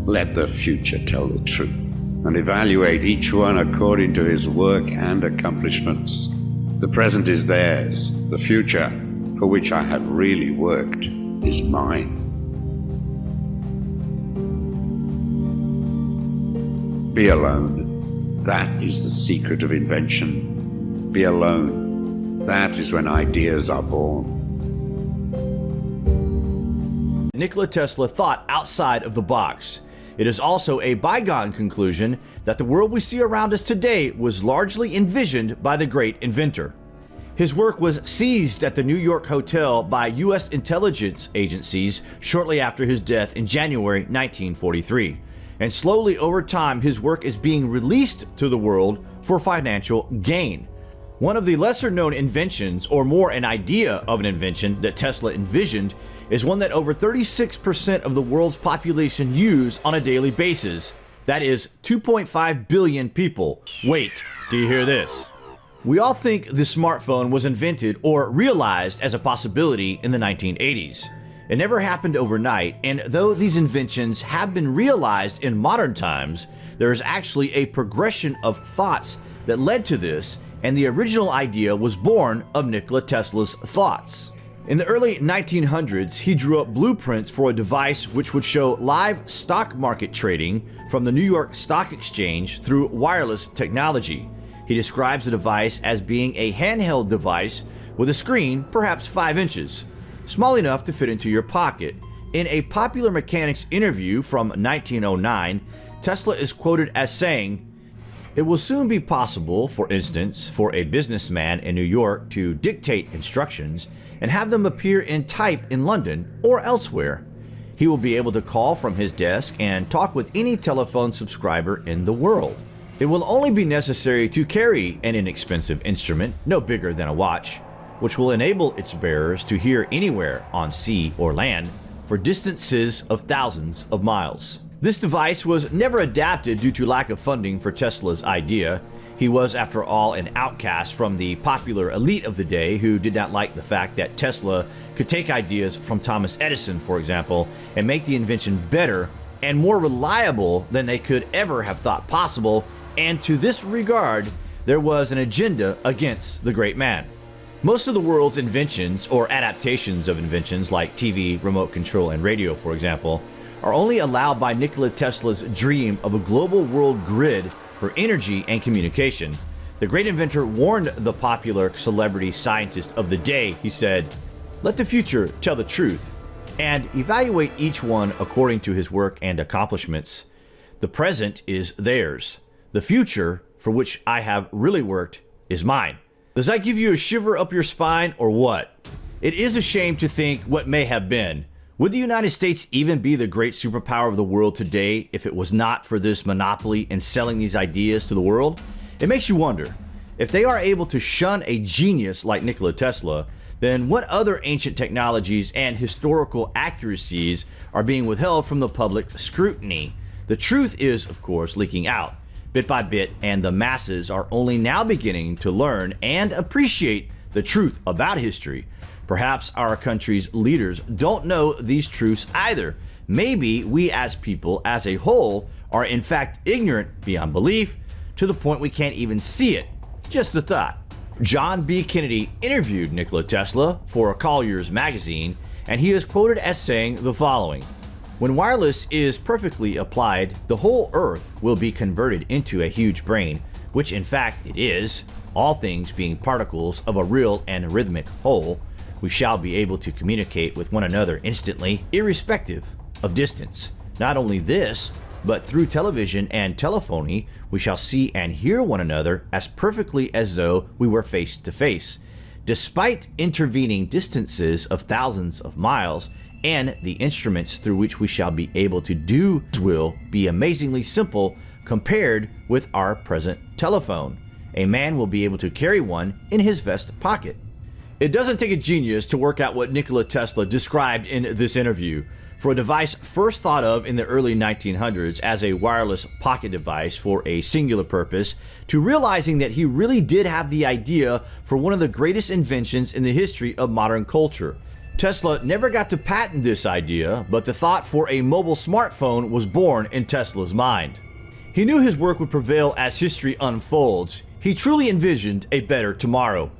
Let the future tell the truth, and evaluate each one according to his work and accomplishments. The present is theirs. The future, for which I have really worked, is mine. Be alone. That is the secret of invention. Be alone. That is when ideas are born. Nikola Tesla thought outside of the box. It is also a bygone conclusion that the world we see around us today was largely envisioned by the great inventor. His work was seized at the New York hotel by U.S. intelligence agencies shortly after his death in January 1943. And slowly over time, his work is being released to the world for financial gain. One of the lesser-known inventions, or more an idea of an invention that Tesla envisioned, is one that over 36% of the world's population use on a daily basis. That is 2.5 billion people. Wait, do you hear this? We all think the smartphone was invented or realized as a possibility in the 1980s. It never happened overnight, and though these inventions have been realized in modern times, there is actually a progression of thoughts that led to this, and the original idea was born of Nikola Tesla's thoughts. In the early 1900s, he drew up blueprints for a device which would show live stock market trading from the New York Stock Exchange through wireless technology. He describes the device as being a handheld device with a screen perhaps 5 inches, small enough to fit into your pocket. In a Popular Mechanics interview from 1909, Tesla is quoted as saying, "It will soon be possible, for instance, for a businessman in New York to dictate instructions and have them appear in type in London or elsewhere. He will be able to call from his desk and talk with any telephone subscriber in the world. It will only be necessary to carry an inexpensive instrument, no bigger than a watch, which will enable its bearers to hear anywhere on sea or land for distances of thousands of miles." This device was never adapted due to lack of funding for Tesla's idea. He was, after all, an outcast from the popular elite of the day who did not like the fact that Tesla could take ideas from Thomas Edison, for example, and make the invention better and more reliable than they could ever have thought possible, and to this regard, there was an agenda against the great man. Most of the world's inventions, or adaptations of inventions like TV, remote control, and radio, for example, are only allowed by Nikola Tesla's dream of a global world grid for energy and communication. The great inventor warned the popular celebrity scientist of the day. He said, "Let the future tell the truth, and evaluate each one according to his work and accomplishments. The present is theirs. The future, for which I have really worked, is mine." Does that give you a shiver up your spine or what? It is a shame to think what may have been. Would the United States even be the great superpower of the world today if it was not for this monopoly in selling these ideas to the world? It makes you wonder, if they are able to shun a genius like Nikola Tesla, then what other ancient technologies and historical accuracies are being withheld from the public scrutiny? The truth is, of course, leaking out bit by bit, and the masses are only now beginning to learn and appreciate the truth about history. Perhaps our country's leaders don't know these truths either. Maybe we as people as a whole are in fact ignorant beyond belief to the point we can't even see it. Just a thought. John B. Kennedy interviewed Nikola Tesla for Collier's magazine, and he is quoted as saying the following: "When wireless is perfectly applied, the whole Earth will be converted into a huge brain, which in fact it is, all things being particles of a real and rhythmic whole. We shall be able to communicate with one another instantly, irrespective of distance. Not only this, but through television and telephony, we shall see and hear one another as perfectly as though we were face to face, despite intervening distances of thousands of miles, and the instruments through which we shall be able to do will be amazingly simple compared with our present telephone. A man will be able to carry one in his vest pocket." It doesn't take a genius to work out what Nikola Tesla described in this interview. For a device first thought of in the early 1900s as a wireless pocket device for a singular purpose, to realizing that he really did have the idea for one of the greatest inventions in the history of modern culture. Tesla never got to patent this idea, but the thought for a mobile smartphone was born in Tesla's mind. He knew his work would prevail as history unfolds. He truly envisioned a better tomorrow.